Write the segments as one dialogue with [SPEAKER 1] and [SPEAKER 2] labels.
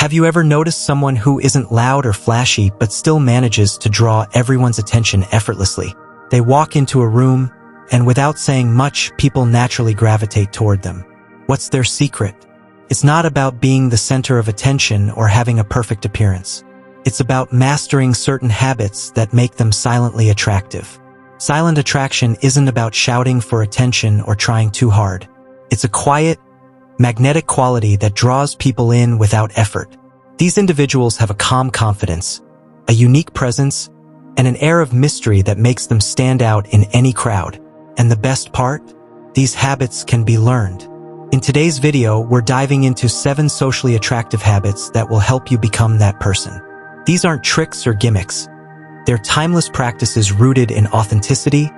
[SPEAKER 1] Have you ever noticed someone who isn't loud or flashy but still manages to draw everyone's attention effortlessly? They walk into a room, and without saying much, people naturally gravitate toward them. What's their secret? It's not about being the center of attention or having a perfect appearance. It's about mastering certain habits that make them silently attractive. Silent attraction isn't about shouting for attention or trying too hard. It's a quiet, magnetic quality that draws people in without effort. These individuals have a calm confidence, a unique presence, and an air of mystery that makes them stand out in any crowd. And the best part? These habits can be learned. In today's video, we're diving into 7 socially attractive habits that will help you become that person. These aren't tricks or gimmicks. They're timeless practices rooted in authenticity,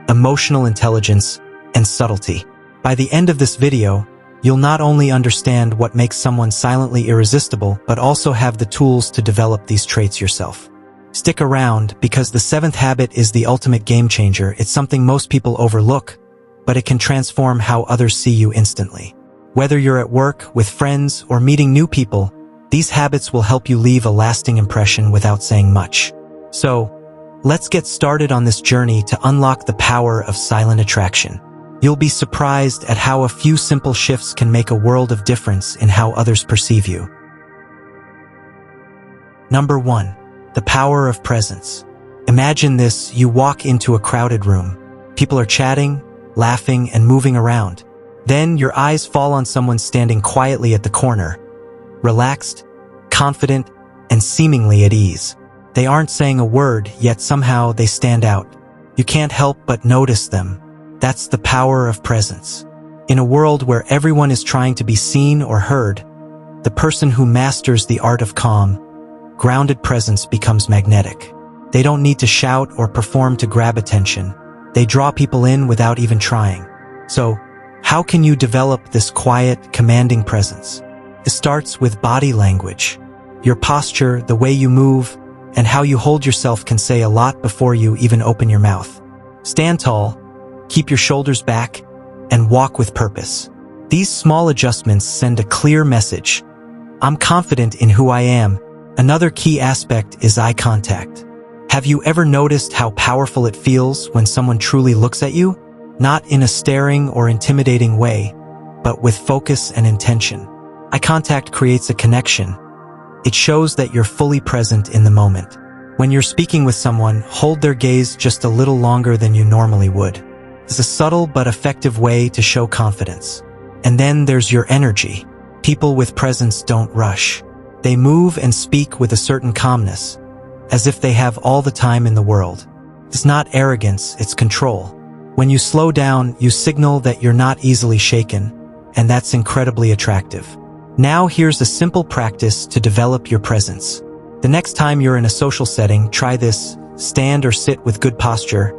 [SPEAKER 1] emotional intelligence, and subtlety. By the end of this video, you'll not only understand what makes someone silently irresistible, but also have the tools to develop these traits yourself. Stick around, because the 7th habit is the ultimate game changer. It's something most people overlook, but it can transform how others see you instantly. Whether you're at work, with friends, or meeting new people, these habits will help you leave a lasting impression without saying much. So, let's get started on this journey to unlock the power of silent attraction. You'll be surprised at how a few simple shifts can make a world of difference in how others perceive you. Number 1. The power of presence. Imagine this: you walk into a crowded room. People are chatting, laughing, and moving around. Then your eyes fall on someone standing quietly at the corner, relaxed, confident, and seemingly at ease. They aren't saying a word, yet somehow they stand out. You can't help but notice them. That's the power of presence. In a world where everyone is trying to be seen or heard, the person who masters the art of calm, grounded presence becomes magnetic. They don't need to shout or perform to grab attention. They draw people in without even trying. So, how can you develop this quiet, commanding presence? It starts with body language. Your posture, the way you move, and how you hold yourself can say a lot before you even open your mouth. Stand tall, keep your shoulders back, and walk with purpose. These small adjustments send a clear message. I'm confident in who I am. Another key aspect is eye contact. Have you ever noticed how powerful it feels when someone truly looks at you? Not in a staring or intimidating way, but with focus and intention. Eye contact creates a connection. It shows that you're fully present in the moment. When you're speaking with someone, hold their gaze just a little longer than you normally would. It's a subtle but effective way to show confidence. And then there's your energy. People with presence don't rush. They move and speak with a certain calmness, as if they have all the time in the world. It's not arrogance, it's control. When you slow down, you signal that you're not easily shaken, and that's incredibly attractive. Now here's a simple practice to develop your presence. The next time you're in a social setting, try this. Stand or sit with good posture.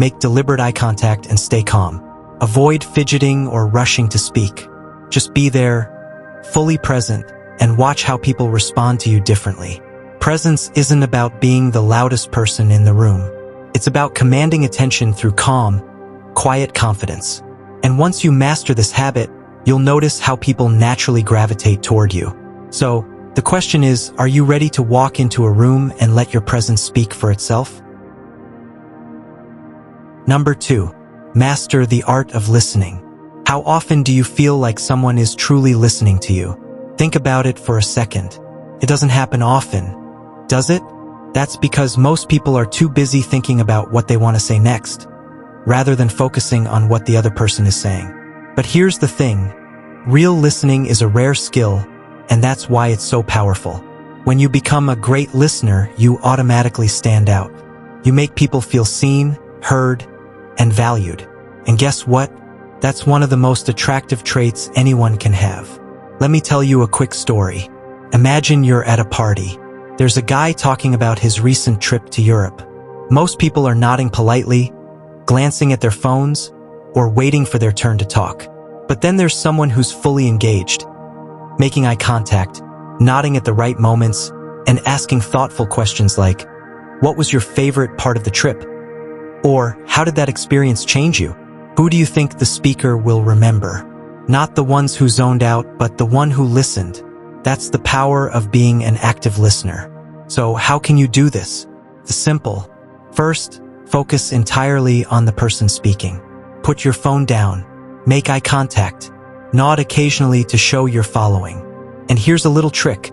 [SPEAKER 1] Make deliberate eye contact and stay calm. Avoid fidgeting or rushing to speak. Just be there, fully present, and watch how people respond to you differently. Presence isn't about being the loudest person in the room. It's about commanding attention through calm, quiet confidence. And once you master this habit, you'll notice how people naturally gravitate toward you. So, the question is, are you ready to walk into a room and let your presence speak for itself? Number 2. Master the art of listening. How often do you feel like someone is truly listening to you? Think about it for a second. It doesn't happen often, does it? That's because most people are too busy thinking about what they want to say next, rather than focusing on what the other person is saying. But here's the thing. Real listening is a rare skill, and that's why it's so powerful. When you become a great listener, you automatically stand out. You make people feel seen, heard, and valued. And guess what? That's one of the most attractive traits anyone can have. Let me tell you a quick story. Imagine you're at a party. There's a guy talking about his recent trip to Europe. Most people are nodding politely, glancing at their phones, or waiting for their turn to talk. But then there's someone who's fully engaged, making eye contact, nodding at the right moments, and asking thoughtful questions like, "What was your favorite part of the trip?" Or, "How did that experience change you?" Who do you think the speaker will remember? Not the ones who zoned out, but the one who listened. That's the power of being an active listener. So how can you do this? It's simple. First, focus entirely on the person speaking. Put your phone down. Make eye contact. Nod occasionally to show you're following. And here's a little trick.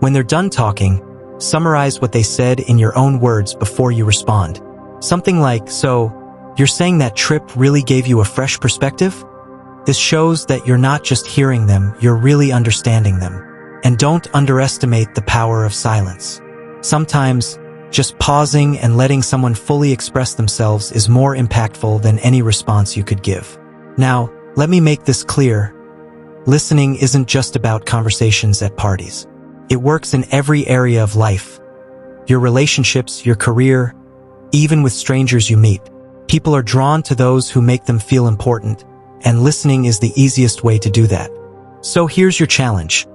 [SPEAKER 1] When they're done talking, summarize what they said in your own words before you respond. Something like, "So, you're saying that trip really gave you a fresh perspective?" This shows that you're not just hearing them, you're really understanding them. And don't underestimate the power of silence. Sometimes, just pausing and letting someone fully express themselves is more impactful than any response you could give. Now, let me make this clear. Listening isn't just about conversations at parties. It works in every area of life. Your relationships, your career, even with strangers you meet. People are drawn to those who make them feel important, and listening is the easiest way to do that. So here's your challenge.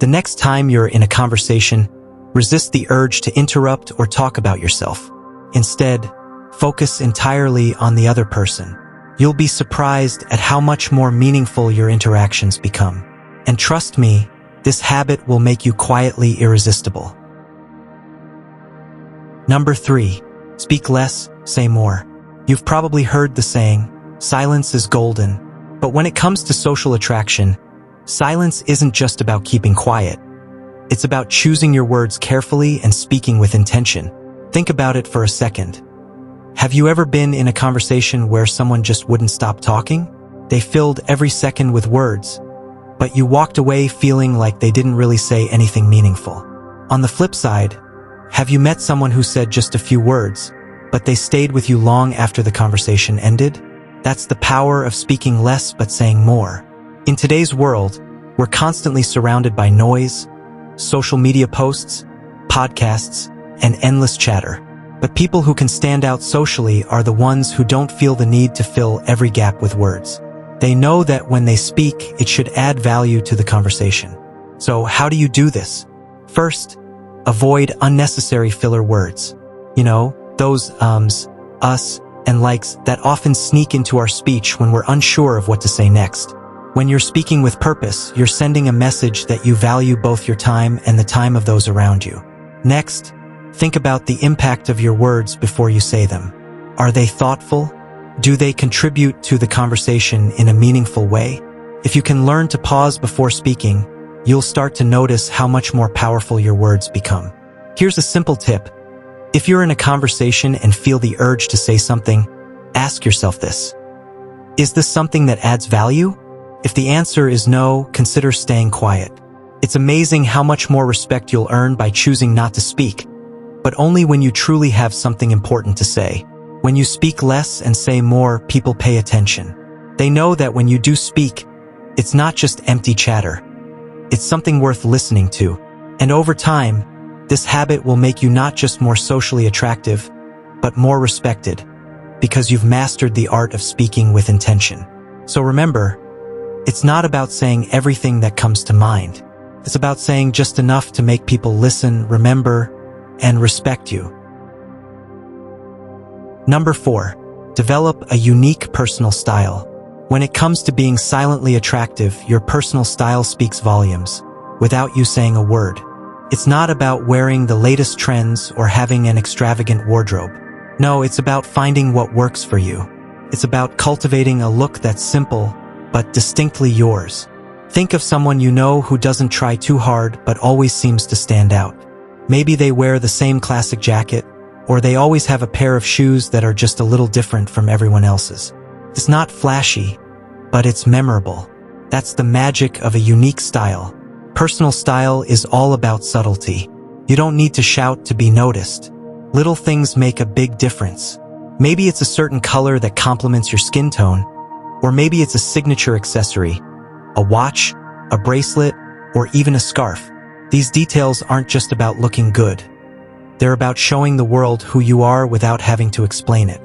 [SPEAKER 1] The next time you're in a conversation, resist the urge to interrupt or talk about yourself. Instead, focus entirely on the other person. You'll be surprised at how much more meaningful your interactions become. And trust me, this habit will make you quietly irresistible. Number 3, speak less, say more. You've probably heard the saying, silence is golden. But when it comes to social attraction, silence isn't just about keeping quiet. It's about choosing your words carefully and speaking with intention. Think about it for a second. Have you ever been in a conversation where someone just wouldn't stop talking? They filled every second with words, but you walked away feeling like they didn't really say anything meaningful. On the flip side, have you met someone who said just a few words, but they stayed with you long after the conversation ended? That's the power of speaking less but saying more. In today's world, we're constantly surrounded by noise, social media posts, podcasts, and endless chatter. But people who can stand out socially are the ones who don't feel the need to fill every gap with words. They know that when they speak, it should add value to the conversation. So how do you do this? First, avoid unnecessary filler words. You know, those ums, us, and likes that often sneak into our speech when we're unsure of what to say next. When you're speaking with purpose, you're sending a message that you value both your time and the time of those around you. Next, think about the impact of your words before you say them. Are they thoughtful? Do they contribute to the conversation in a meaningful way? If you can learn to pause before speaking, you'll start to notice how much more powerful your words become. Here's a simple tip. If you're in a conversation and feel the urge to say something, ask yourself this. Is this something that adds value? If the answer is no, consider staying quiet. It's amazing how much more respect you'll earn by choosing not to speak, but only when you truly have something important to say. When you speak less and say more, people pay attention. They know that when you do speak, it's not just empty chatter. It's something worth listening to. And over time, this habit will make you not just more socially attractive, but more respected, because you've mastered the art of speaking with intention. So remember, it's not about saying everything that comes to mind. It's about saying just enough to make people listen, remember, and respect you. Number 4, develop a unique personal style. When it comes to being silently attractive, your personal style speaks volumes, without you saying a word. It's not about wearing the latest trends or having an extravagant wardrobe. No, it's about finding what works for you. It's about cultivating a look that's simple, but distinctly yours. Think of someone you know who doesn't try too hard but always seems to stand out. Maybe they wear the same classic jacket, or they always have a pair of shoes that are just a little different from everyone else's. It's not flashy, but it's memorable. That's the magic of a unique style. Personal style is all about subtlety. You don't need to shout to be noticed. Little things make a big difference. Maybe it's a certain color that complements your skin tone, or maybe it's a signature accessory, a watch, a bracelet, or even a scarf. These details aren't just about looking good. They're about showing the world who you are without having to explain it.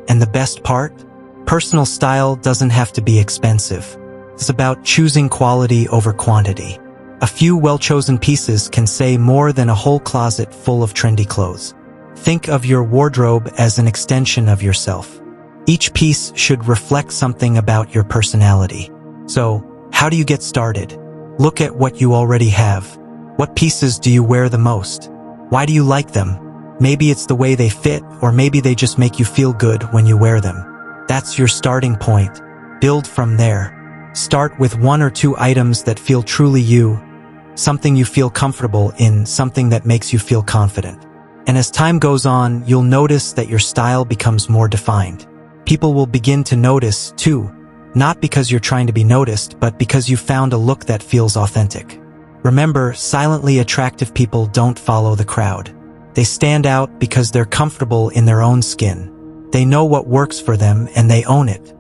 [SPEAKER 1] And the best part? Personal style doesn't have to be expensive. It's about choosing quality over quantity. A few well-chosen pieces can say more than a whole closet full of trendy clothes. Think of your wardrobe as an extension of yourself. Each piece should reflect something about your personality. So, how do you get started? Look at what you already have. What pieces do you wear the most? Why do you like them? Maybe it's the way they fit, or maybe they just make you feel good when you wear them. That's your starting point. Build from there. Start with 1 or 2 items that feel truly you, something you feel comfortable in, something that makes you feel confident. And as time goes on, you'll notice that your style becomes more defined. People will begin to notice, too, not because you're trying to be noticed, but because you found a look that feels authentic. Remember, silently attractive people don't follow the crowd. They stand out because they're comfortable in their own skin. They know what works for them and they own it.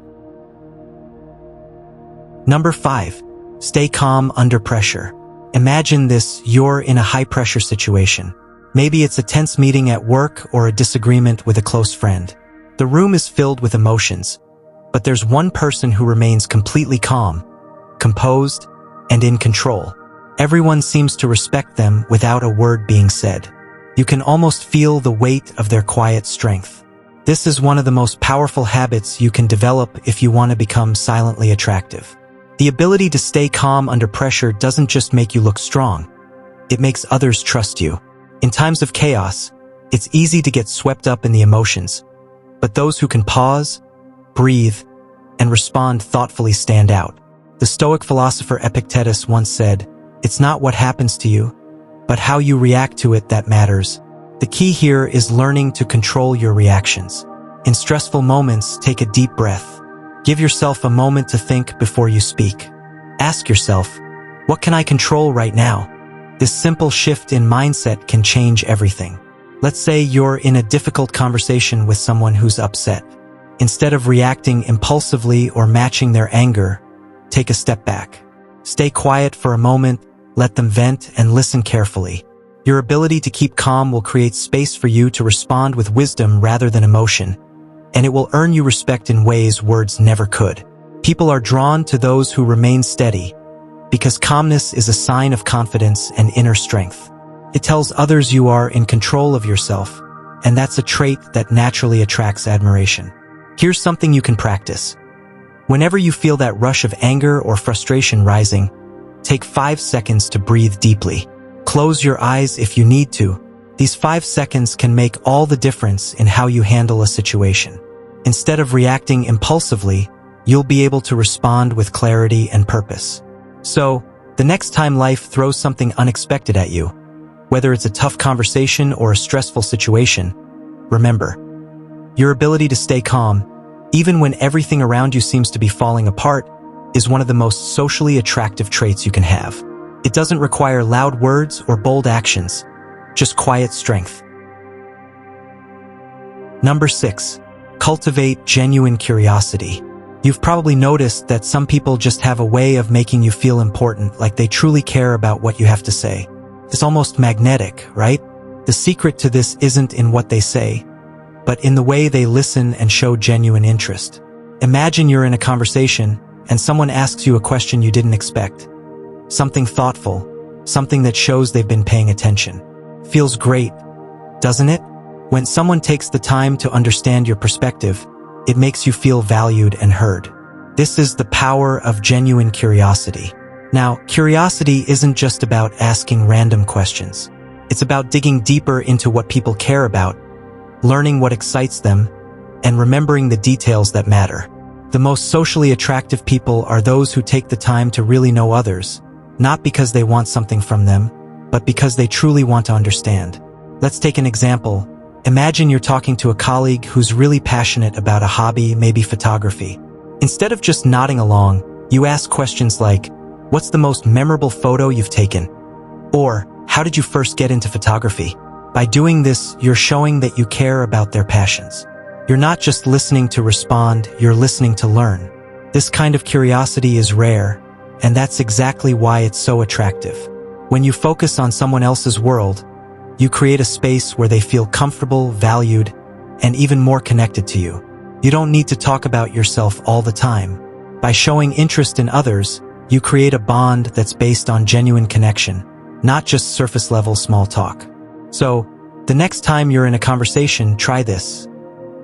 [SPEAKER 1] Number 5. Stay calm under pressure. Imagine this: you're in a high-pressure situation. Maybe it's a tense meeting at work or a disagreement with a close friend. The room is filled with emotions, but there's one person who remains completely calm, composed, and in control. Everyone seems to respect them without a word being said. You can almost feel the weight of their quiet strength. This is one of the most powerful habits you can develop if you want to become silently attractive. The ability to stay calm under pressure doesn't just make you look strong, it makes others trust you. In times of chaos, it's easy to get swept up in the emotions, but those who can pause, breathe, and respond thoughtfully stand out. The Stoic philosopher Epictetus once said, "It's not what happens to you, but how you react to it that matters." The key here is learning to control your reactions. In stressful moments, take a deep breath. Give yourself a moment to think before you speak. Ask yourself, what can I control right now? This simple shift in mindset can change everything. Let's say you're in a difficult conversation with someone who's upset. Instead of reacting impulsively or matching their anger, take a step back. Stay quiet for a moment, let them vent, and listen carefully. Your ability to keep calm will create space for you to respond with wisdom rather than emotion, and it will earn you respect in ways words never could. People are drawn to those who remain steady, because calmness is a sign of confidence and inner strength. It tells others you are in control of yourself, and that's a trait that naturally attracts admiration. Here's something you can practice. Whenever you feel that rush of anger or frustration rising, take 5 seconds to breathe deeply. Close your eyes if you need to. These 5 seconds can make all the difference in how you handle a situation. Instead of reacting impulsively, you'll be able to respond with clarity and purpose. So, the next time life throws something unexpected at you, whether it's a tough conversation or a stressful situation, remember, your ability to stay calm, even when everything around you seems to be falling apart, is one of the most socially attractive traits you can have. It doesn't require loud words or bold actions, just quiet strength. Number 6. Cultivate genuine curiosity. You've probably noticed that some people just have a way of making you feel important, like they truly care about what you have to say. It's almost magnetic, right? The secret to this isn't in what they say, but in the way they listen and show genuine interest. Imagine you're in a conversation and someone asks you a question you didn't expect. Something thoughtful, something that shows they've been paying attention. Feels great, doesn't it? When someone takes the time to understand your perspective, it makes you feel valued and heard. This is the power of genuine curiosity. Now, curiosity isn't just about asking random questions. It's about digging deeper into what people care about, learning what excites them, and remembering the details that matter. The most socially attractive people are those who take the time to really know others, not because they want something from them, but because they truly want to understand. Let's take an example. Imagine you're talking to a colleague who's really passionate about a hobby, maybe photography. Instead of just nodding along, you ask questions like, "What's the most memorable photo you've taken?" Or, "How did you first get into photography?" By doing this, you're showing that you care about their passions. You're not just listening to respond, you're listening to learn. This kind of curiosity is rare, and that's exactly why it's so attractive. When you focus on someone else's world, you create a space where they feel comfortable, valued, and even more connected to you. You don't need to talk about yourself all the time. By showing interest in others, you create a bond that's based on genuine connection, not just surface-level small talk. So, the next time you're in a conversation, try this.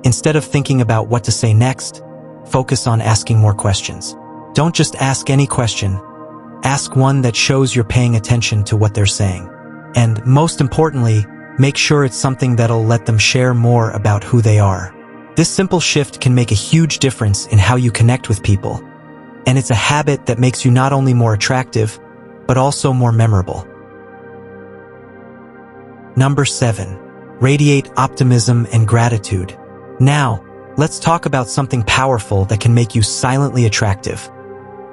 [SPEAKER 1] Instead of thinking about what to say next, focus on asking more questions. Don't just ask any question. Ask one that shows you're paying attention to what they're saying. And most importantly, make sure it's something that'll let them share more about who they are. This simple shift can make a huge difference in how you connect with people. And it's a habit that makes you not only more attractive, but also more memorable. Number 7. Radiate optimism and gratitude. Now, let's talk about something powerful that can make you silently attractive.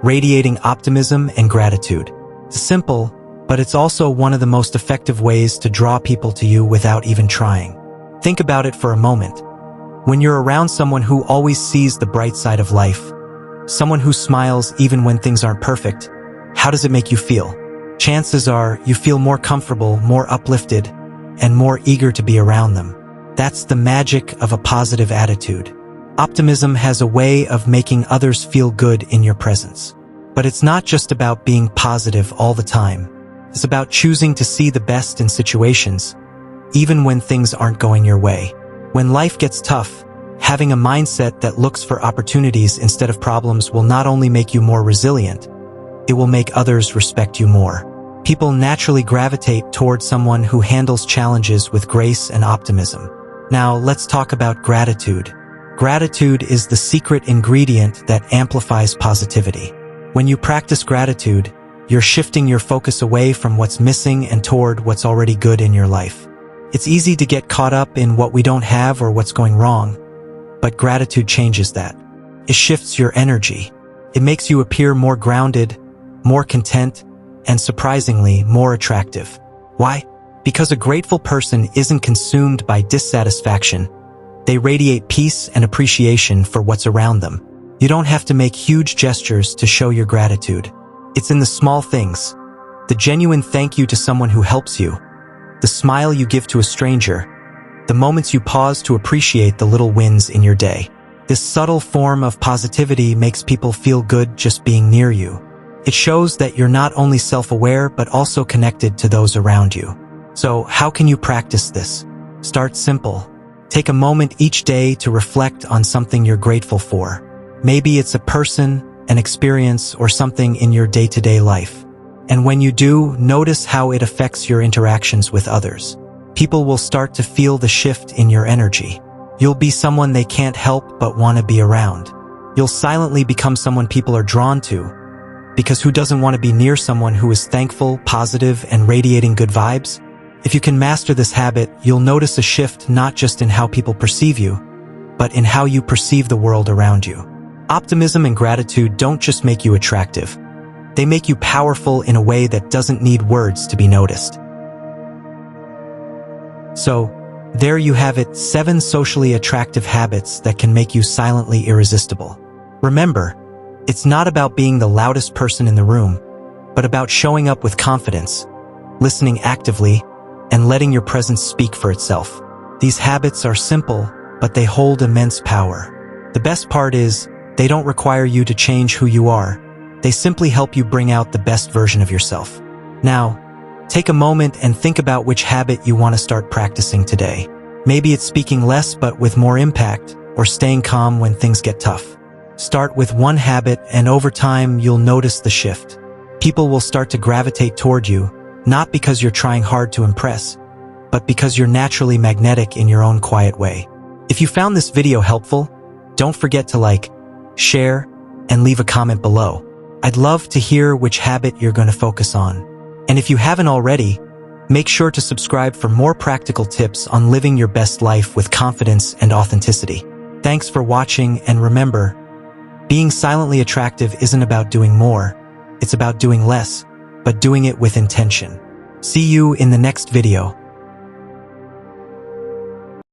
[SPEAKER 1] Radiating optimism and gratitude. It's simple, but it's also one of the most effective ways to draw people to you without even trying. Think about it for a moment. When you're around someone who always sees the bright side of life, someone who smiles even when things aren't perfect, how does it make you feel? Chances are you feel more comfortable, more uplifted, and more eager to be around them. That's the magic of a positive attitude. Optimism has a way of making others feel good in your presence. But it's not just about being positive all the time. It's about choosing to see the best in situations, even when things aren't going your way. When life gets tough, having a mindset that looks for opportunities instead of problems will not only make you more resilient, it will make others respect you more. People naturally gravitate towards someone who handles challenges with grace and optimism. Now, let's talk about gratitude. Gratitude is the secret ingredient that amplifies positivity. When you practice gratitude, you're shifting your focus away from what's missing and toward what's already good in your life. It's easy to get caught up in what we don't have or what's going wrong, but gratitude changes that. It shifts your energy. It makes you appear more grounded, more content, and surprisingly, more attractive. Why? Because a grateful person isn't consumed by dissatisfaction. They radiate peace and appreciation for what's around them. You don't have to make huge gestures to show your gratitude. It's in the small things. The genuine thank you to someone who helps you. The smile you give to a stranger. The moments you pause to appreciate the little wins in your day. This subtle form of positivity makes people feel good just being near you. It shows that you're not only self-aware but also connected to those around you. So, how can you practice this? Start simple. Take a moment each day to reflect on something you're grateful for. Maybe it's a person, an experience, or something in your day-to-day life. And when you do, notice how it affects your interactions with others. People will start to feel the shift in your energy. You'll be someone they can't help but want to be around. You'll silently become someone people are drawn to. Because who doesn't want to be near someone who is thankful, positive, and radiating good vibes? If you can master this habit, you'll notice a shift not just in how people perceive you, but in how you perceive the world around you. Optimism and gratitude don't just make you attractive. They make you powerful in a way that doesn't need words to be noticed. So, there you have it, 7 socially attractive habits that can make you silently irresistible. Remember, it's not about being the loudest person in the room, but about showing up with confidence, listening actively, and letting your presence speak for itself. These habits are simple, but they hold immense power. The best part is, they don't require you to change who you are. They simply help you bring out the best version of yourself. Now, take a moment and think about which habit you want to start practicing today. Maybe it's speaking less but with more impact, or staying calm when things get tough. Start with one habit, and over time, you'll notice the shift. People will start to gravitate toward you, not because you're trying hard to impress, but because you're naturally magnetic in your own quiet way. If you found this video helpful, don't forget to like, share, and leave a comment below. I'd love to hear which habit you're going to focus on. And if you haven't already, make sure to subscribe for more practical tips on living your best life with confidence and authenticity. Thanks for watching, and remember, being silently attractive isn't about doing more, it's about doing less, but doing it with intention. See you in the next video.